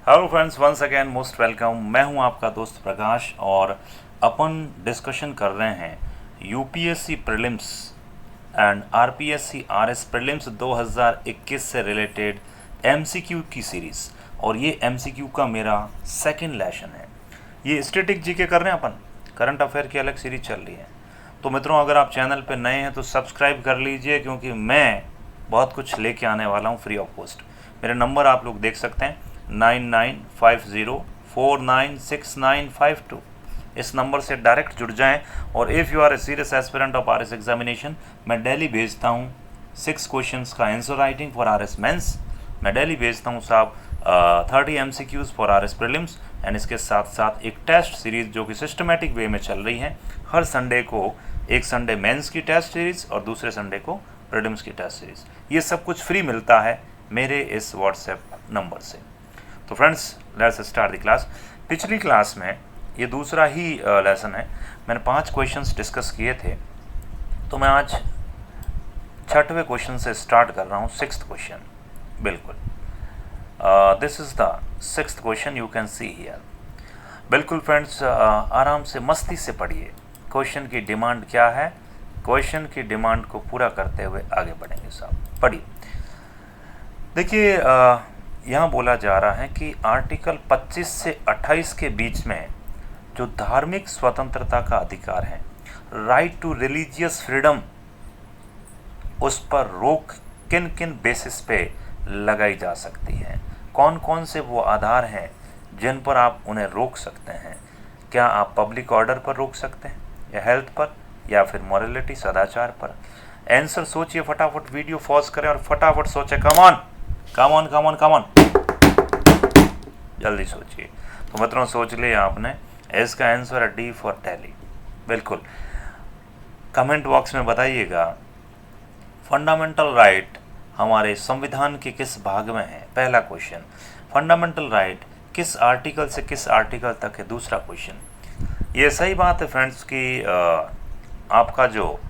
Hello friends, once again most welcome. मैं हूं आपका दोस्त प्रकाश और अपन डिस्कशन कर रहे हैं UPSC prelims and RPSC RS prelims 2021 से रिलेटेड एमसीक्यू की सीरीज़। और ये एमसीक्यू का मेरा सेकंड लेसन है। ये स्टैटिक जीके कर रहे हैं अपन, करंट अफेयर की अलग सीरीज चल रही है। तो मित्रों, अगर आप चैनल पर नए हैं तो सब्सक्राइब कर लीजिए, क्योंकि मैं बहुत कुछ लेके आने वाला हूँ फ्री ऑफ कॉस्ट। मेरे नंबर आप लोग देख सकते हैं 9950496952। इस नंबर से डायरेक्ट जुड़ जाएं। और if you are a serious aspirant of RS examination, मैं डेली भेजता हूं 6 क्वेश्चंस का answer writing for RS mains. मैं डेली भेजता हूं साहब 30 MCQs for RS prelims and इसके साथ साथ एक टेस्ट सीरीज जो कि सिस्टमेटिक वे में चल रही है। हर संडे को एक संडे मेंस की टेस्ट सीरीज और दूसरे संडे को प्रीलिम्स की टेस्ट सीरीज। ये सब कुछ फ्री मिलता है मेरे इस व्हाट्सएप नंबर से। तो friends, let's start the class. पिछली क्लास में ये दूसरा ही लेसन है। मैंने 5 क्वेश्चंस डिस्कस किए थे, तो मैं आज 6वें क्वेश्चन से स्टार्ट कर रहा हूँ। 6th क्वेश्चन, बिल्कुल this is the 6th question, you can see here. बिल्कुल फ्रेंड्स, आराम से मस्ती से पढ़िए। क्वेश्चन की डिमांड क्या है, क्वेश्चन की डिमांड को पूरा करते हुए आगे बढ़ेंगे साहब। पढ़िए। देखिए, यहाँ बोला जा रहा है कि आर्टिकल 25 से 28 के बीच में जो धार्मिक स्वतंत्रता का अधिकार है, राइट टू रिलीजियस फ्रीडम, उस पर रोक किन किन बेसिस पे लगाई जा सकती है। कौन कौन से वो आधार हैं जिन पर आप उन्हें रोक सकते हैं। क्या आप पब्लिक ऑर्डर पर रोक सकते हैं, या हेल्थ पर, या फिर मॉरलिटी सदाचार पर। आंसर सोचिए फटाफट, वीडियो पॉज करें और फटाफट सोचें। कमॉन कमॉन कमॉन कमॉन, जल्दी सोचिए। तो मित्रों, सोच लिया आपने। इसका आंसर है डी फॉर दिल्ली। बिल्कुल, कमेंट बॉक्स में बताइएगा फंडामेंटल राइट हमारे संविधान के किस भाग में है। पहला क्वेश्चन, फंडामेंटल राइट किस आर्टिकल से किस आर्टिकल तक है। दूसरा क्वेश्चन, ये सही बात है फ्रेंड्स कि आपका जो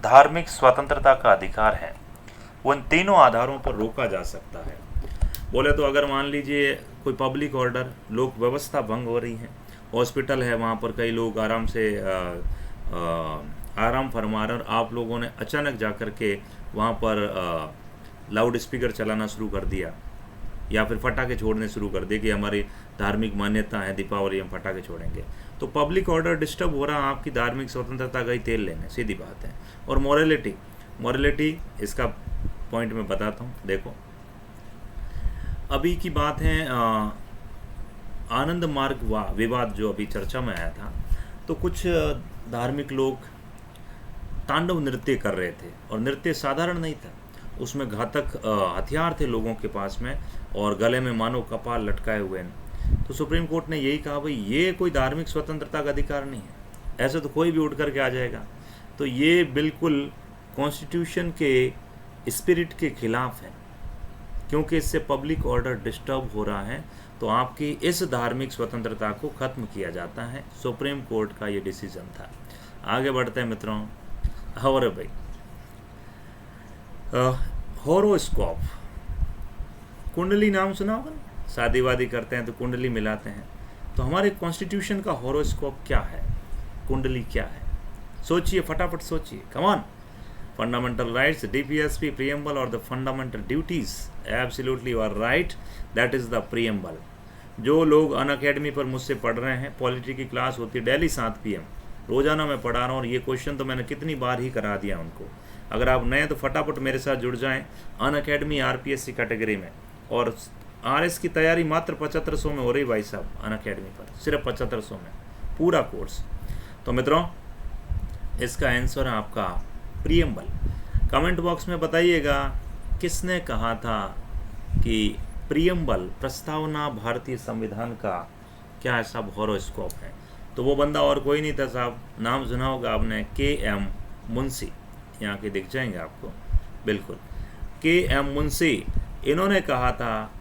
धार्मिक स्वतंत्रता का अधिकार है वो इन तीनों आधारों पर रोका जा सकता है। बोले तो अगर मान लीजिए कोई पब्लिक ऑर्डर, लोक व्यवस्था भंग हो रही है, हॉस्पिटल है, वहाँ पर कई लोग आराम से आराम फरमा रहे, और आप लोगों ने अचानक जा कर के वहाँ पर लाउड स्पीकर चलाना शुरू कर दिया, या फिर फटाके छोड़ने शुरू कर दिए कि हमारी धार्मिक मान्यता है, दीपावली हम फटाके छोड़ेंगे, तो पब्लिक ऑर्डर डिस्टर्ब हो रहा, आपकी धार्मिक स्वतंत्रता गई तेल लेने, सीधी बात है। और मॉरलिटी इसका पॉइंट मैं बताता हूँ। देखो, अभी की बात है, आनंद मार्ग विवाद जो अभी चर्चा में आया था, तो कुछ धार्मिक लोग तांडव नृत्य कर रहे थे, और नृत्य साधारण नहीं था, उसमें घातक हथियार थे लोगों के पास में, और गले में मानव कपाल लटकाए हुए हैं। तो सुप्रीम कोर्ट ने यही कहा, भाई ये कोई धार्मिक स्वतंत्रता का अधिकार नहीं है, ऐसे तो कोई भी उठ करके आ जाएगा। तो ये बिल्कुल कॉन्स्टिट्यूशन के स्पिरिट के खिलाफ है, क्योंकि इससे पब्लिक ऑर्डर डिस्टर्ब हो रहा है। तो आपकी इस धार्मिक स्वतंत्रता को खत्म किया जाता है। सुप्रीम कोर्ट का ये डिसीजन था। आगे बढ़ते हैं मित्रों। और भाई, हॉरोस्कोप, कुंडली नाम सुना होगा ना, शादी वादी करते हैं तो कुंडली मिलाते हैं। तो हमारे कॉन्स्टिट्यूशन का हॉरोस्कोप क्या है, कुंडली क्या है, सोचिए फटाफट सोचिए। Come on. Fundamental rights, DPSP, preamble और the fundamental duties. Absolutely you are right, that is the preamble. जो लोग अनअकैडमी पर मुझसे पढ़ रहे हैं, पॉलिटी की क्लास होती है डेली 7 PM, रोजाना मैं पढ़ा रहा हूँ, और ये क्वेश्चन तो मैंने कितनी बार ही करा दिया उनको। अगर आप नए तो फटाफट मेरे साथ जुड़ जाएं अनअकैडमी आरपीएससी कैटेगरी में। और आरएस की तैयारी मात्र 7500 में हो रही भाई साहब, अनअकैडमी पर सिर्फ 7500 में पूरा कोर्स। तो मित्रों, इसका आंसर है आपका प्रीएम्बल। कमेंट बॉक्स में बताइएगा किसने कहा था कि प्रीएम्बल प्रस्तावना भारतीय संविधान का क्या ऐसा हॉरोस्कोप है। तो वो बंदा और कोई नहीं था साहब, नाम सुना होगा आपने, KM मुंशी। यहाँ के दिख जाएंगे आपको, बिल्कुल KM मुंशी। इन्होंने कहा था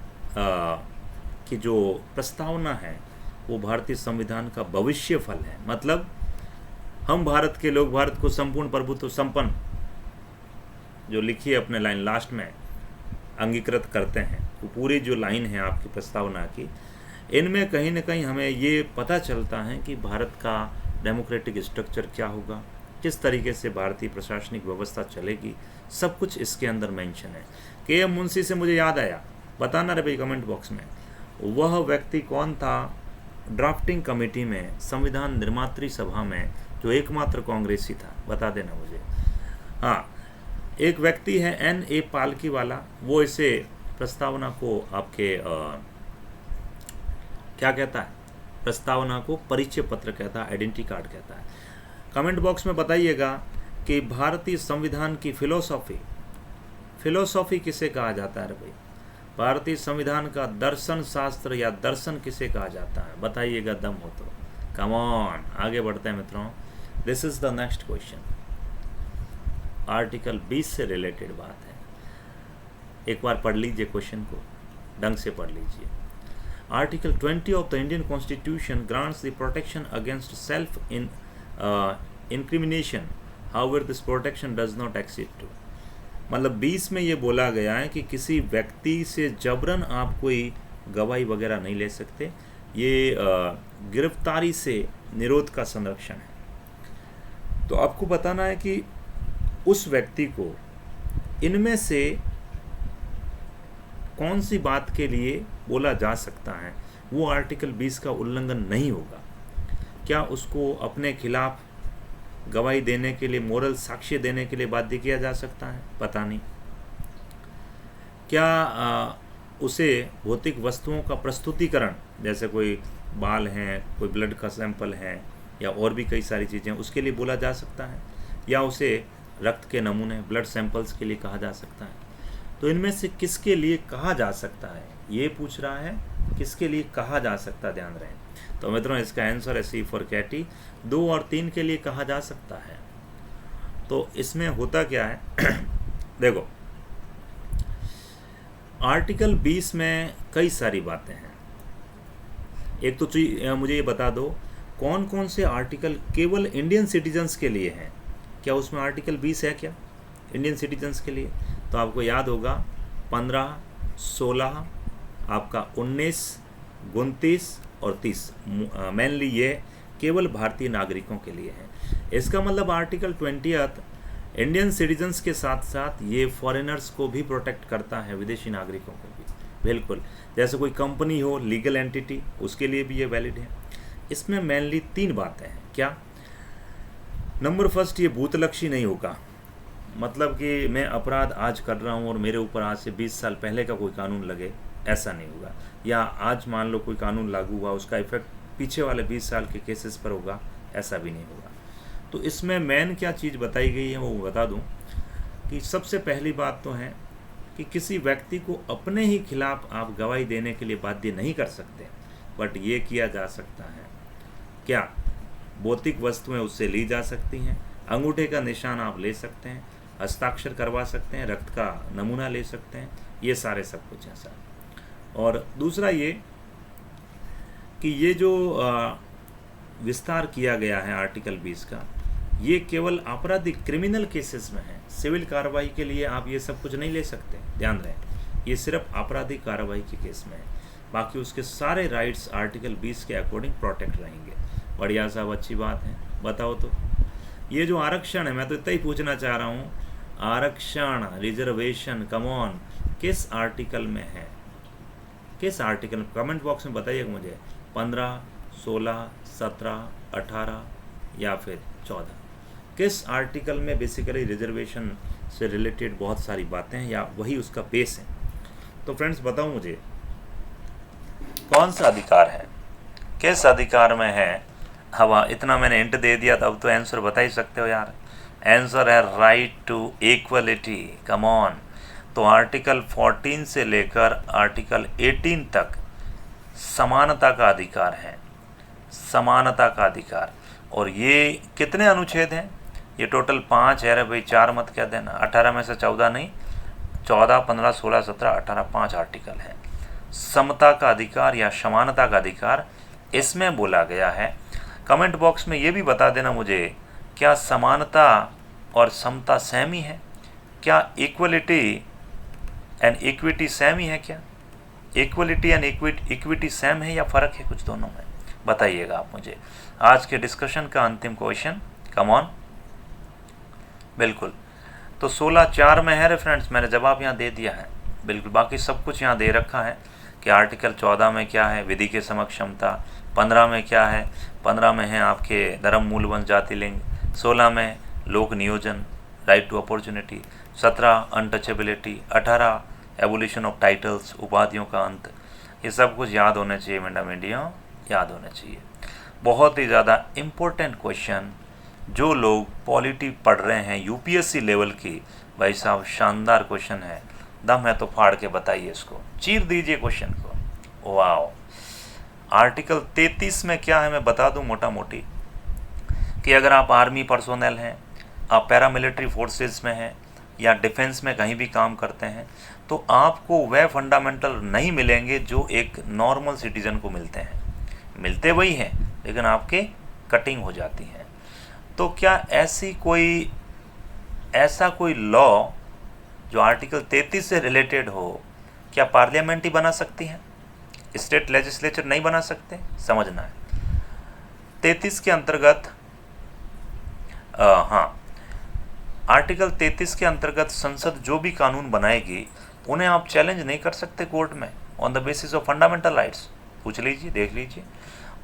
कि जो प्रस्तावना है वो भारतीय संविधान का भविष्य फल है। मतलब हम भारत के लोग भारत को संपूर्ण प्रभुत्व संपन्न, जो लिखी है अपने लाइन लास्ट में, अंगीकृत करते हैं, पूरी जो लाइन है आपकी प्रस्तावना की, इनमें कहीं ना कहीं हमें ये पता चलता है कि भारत का डेमोक्रेटिक स्ट्रक्चर क्या होगा, किस तरीके से भारतीय प्रशासनिक व्यवस्था चलेगी, सब कुछ इसके अंदर मेंशन है। के.एम. मुंशी से मुझे याद आया, बताना रे भाई कमेंट बॉक्स में, वह व्यक्ति कौन था ड्राफ्टिंग कमेटी में, संविधान निर्मात्री सभा में, जो एकमात्र कांग्रेसी था, बता देना मुझे। हाँ, एक व्यक्ति है N.A. पालकी वाला, वो इसे प्रस्तावना को आपके क्या कहता है, प्रस्तावना को परिचय पत्र कहता है, आइडेंटिटी कार्ड कहता है। कमेंट बॉक्स में बताइएगा कि भारतीय संविधान की फिलोसॉफी किसे कहा जाता है रे भाई? भारतीय संविधान का दर्शन शास्त्र या दर्शन किसे कहा जाता है? बताइएगा दम हो तो। कम ऑन, आगे बढ़ते हैं मित्रों। This is the next question. Article 20 से रिलेटेड बात है, एक बार पढ़ लीजिए क्वेश्चन को, ढंग से पढ़ लीजिए। Article 20 of the Indian constitution grants the protection against self incrimination, however this protection does not exceed to. मतलब 20 में ये बोला गया है कि किसी व्यक्ति से जबरन आप कोई गवाही वगैरह नहीं ले सकते, ये गिरफ्तारी से निरोध का संरक्षण है। तो आपको बताना है कि उस व्यक्ति को इनमें से कौन सी बात के लिए बोला जा सकता है वो आर्टिकल 20 का उल्लंघन नहीं होगा। क्या उसको अपने खिलाफ गवाही देने के लिए, मोरल साक्ष्य देने के लिए बाध्य किया जा सकता है? पता नहीं। क्या उसे भौतिक वस्तुओं का प्रस्तुतिकरण, जैसे कोई बाल हैं, कोई ब्लड का सैंपल है, या और भी कई सारी चीज़ें, उसके लिए बोला जा सकता है? या उसे रक्त के नमूने, ब्लड सैंपल्स के लिए कहा जा सकता है? तो इनमें से किसके लिए कहा जा सकता है, ये पूछ रहा है, किसके लिए कहा जा सकता है, ध्यान रहे। तो मित्रों इसका आंसर है सी फॉर कैटी, 2 और 3 के लिए कहा जा सकता है। तो इसमें होता क्या है देखो, आर्टिकल 20 में कई सारी बातें हैं। एक तो मुझे ये बता दो, कौन कौन से आर्टिकल केवल इंडियन सिटीजन्स के लिए हैं? क्या उसमें आर्टिकल 20 है क्या इंडियन सिटीजन्स के लिए? तो आपको याद होगा 15, 16, आपका 19, 29 और 30, मेनली ये केवल भारतीय नागरिकों के लिए है। इसका मतलब आर्टिकल 20 इंडियन सिटीजन्स के साथ साथ ये फॉरेनर्स को भी प्रोटेक्ट करता है, विदेशी नागरिकों को भी। बिल्कुल, जैसे कोई कंपनी हो, लीगल एंटिटी, उसके लिए भी ये वैलिड है। इसमें मेनली 3 बातें हैं। क्या? नंबर फर्स्ट, ये भूतलक्षी नहीं होगा, मतलब कि मैं अपराध आज कर रहा हूँ और मेरे ऊपर आज से 20 साल पहले का कोई कानून लगे, ऐसा नहीं होगा। या आज मान लो कोई कानून लागू हुआ, उसका इफेक्ट पीछे वाले 20 साल के केसेस पर होगा, ऐसा भी नहीं होगा। तो इसमें मेन क्या चीज़ बताई गई है वो बता दूं कि सबसे पहली बात तो है कि किसी व्यक्ति को अपने ही खिलाफ आप गवाही देने के लिए बाध्य नहीं कर सकते, बट ये किया जा सकता है। क्या? भौतिक वस्तुएं उससे ली जा सकती हैं, अंगूठे का निशान आप ले सकते हैं, हस्ताक्षर करवा सकते हैं, रक्त का नमूना ले सकते हैं, ये सारे सब कुछ है सर। और दूसरा ये कि ये जो विस्तार किया गया है आर्टिकल 20 का, ये केवल आपराधिक क्रिमिनल केसेस में है। सिविल कार्रवाई के लिए आप ये सब कुछ नहीं ले सकते, ध्यान रहे, ये सिर्फ आपराधिक कार्रवाई के केस में है। बाकी उसके सारे राइट्स आर्टिकल 20 के अकॉर्डिंग प्रोटेक्ट रहेंगे। बढ़िया साहब, अच्छी बात है। बताओ तो ये जो आरक्षण है, मैं तो इतना ही पूछना चाह रहा हूँ, आरक्षण, रिजर्वेशन, कमॉन, किस आर्टिकल में है? किस आर्टिकल? कमेंट बॉक्स में बताइएगा मुझे। 15, 16, 17, 18 या फिर 14, किस आर्टिकल में बेसिकली रिजर्वेशन से रिलेटेड बहुत सारी बातें हैं, या वही उसका बेस है? तो फ्रेंड्स बताओ मुझे, कौन सा अधिकार है, किस अधिकार में है? हवा, इतना मैंने हिंट दे दिया, तो अब तो आंसर बता ही सकते हो यार। आंसर है right to equality. Come on. तो आर्टिकल 14 से लेकर आर्टिकल 18 तक समानता का अधिकार है, समानता का अधिकार। और ये कितने अनुच्छेद हैं? ये टोटल 5 है रे भाई, 4 मत क्या देना, 18 में से 14 नहीं, 14, 15, 16, 17, 18, 5 आर्टिकल है। समता का अधिकार या समानता का अधिकार इसमें बोला गया है। कमेंट बॉक्स में ये भी बता देना मुझे, क्या समानता और समता सेम ही है? क्या इक्वलिटी एंड इक्विटी सेम ही है क्या? इक्वलिटी एंड इक्विटी सेम है या फ़र्क है कुछ दोनों में, बताइएगा आप मुझे। आज के डिस्कशन का अंतिम क्वेश्चन, कम ऑन। बिल्कुल, तो 16(4) में है रेफरेंस, मैंने जवाब यहाँ दे दिया है। बिल्कुल, बाकी सब कुछ यहाँ दे रखा है कि आर्टिकल 14 में क्या है, विधि के समक्ष क्षमता, 15 में क्या है, 15 में है आपके धर्म मूलवंश जाति लिंग, 16 में लोक नियोजन right to opportunity, 17 untouchability, 18 abolition of titles उपाधियों का अंत। ये सब कुछ याद होने चाहिए मैडम, याद होने चाहिए। बहुत ही ज़्यादा इम्पोर्टेंट क्वेश्चन, जो लोग पॉलिटी पढ़ रहे हैं यूपीएससी लेवल की, भाई साहब शानदार क्वेश्चन है, दम है तो फाड़ के बताइए इसको, चीर दीजिए क्वेश्चन को। वाओ, आर्टिकल 33 में क्या है मैं बता दूं मोटा मोटी, कि अगर आप आर्मी पर्सोनल हैं, आप पैरामिलिट्री फोर्सेस में हैं या डिफेंस में कहीं भी काम करते हैं, तो आपको वह फंडामेंटल नहीं मिलेंगे जो एक नॉर्मल सिटीजन को मिलते हैं। मिलते वही हैं लेकिन आपके कटिंग हो जाती हैं। तो क्या ऐसा कोई लॉ जो आर्टिकल 33 से रिलेटेड हो, क्या पार्लियामेंट ही बना सकती है, स्टेट लेजिस्लेचर नहीं बना सकते? समझना है 33 के अंतर्गत, हाँ, आर्टिकल 33 के अंतर्गत संसद जो भी कानून बनाएगी उन्हें आप चैलेंज नहीं कर सकते कोर्ट में on the basis of fundamental rights. पूछ लीजिए, देख लीजिए।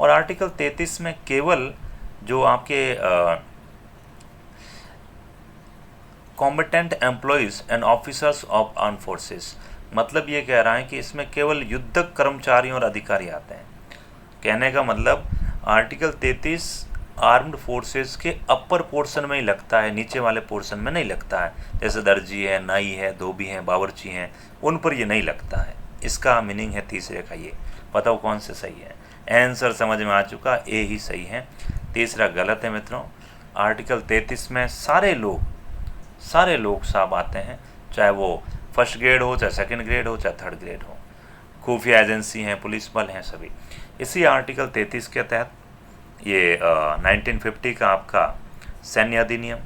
और आर्टिकल 33 में केवल जो आपके combatant employees and officers of arm forces, मतलब ये कह रहा है कि इसमें केवल युद्धक कर्मचारी और अधिकारी आते हैं। कहने का मतलब आर्टिकल 33 आर्म्ड फोर्सेस के अपर पोर्शन में ही लगता है, नीचे वाले पोर्शन में नहीं लगता है। जैसे दर्जी है, नाई है, धोबी हैं, बावर्ची हैं, उन पर ये नहीं लगता है। इसका मीनिंग है तीसरे का ये। बताओ कौन से सही है? आंसर समझ में आ चुका, ए ही सही है, तीसरा गलत है मित्रों। आर्टिकल 33 में सारे लोग साहब आते हैं, चाहे वो फर्स्ट ग्रेड हो, चाहे सेकंड ग्रेड हो, चाहे थर्ड ग्रेड हो, खुफिया एजेंसी हैं, पुलिस बल हैं, सभी। इसी आर्टिकल 33 के तहत ये 1950 का आपका सैन्य अधिनियम,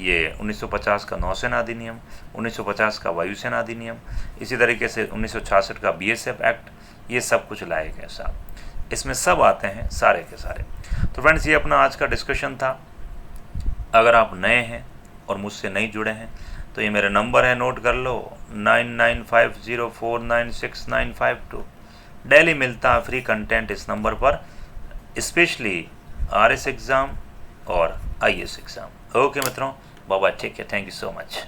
ये 1950 का नौसेना अधिनियम, 1950 का वायुसेना अधिनियम, इसी तरीके से 1966 का BSF एक्ट, ये सब कुछ लाए गए साहब। इसमें सब आते हैं सारे के सारे। तो फ्रेंड्स, ये अपना आज का डिस्कशन था। अगर आप नए हैं और मुझसे नहीं जुड़े हैं तो ये मेरा नंबर है, नोट कर लो, 9950496952। डेली मिलता है फ्री कंटेंट इस नंबर पर, स्पेशली RS एग्ज़ाम और IS एग्ज़ाम। ओके मित्रों, बाबा, ठीक है, थैंक यू सो मच।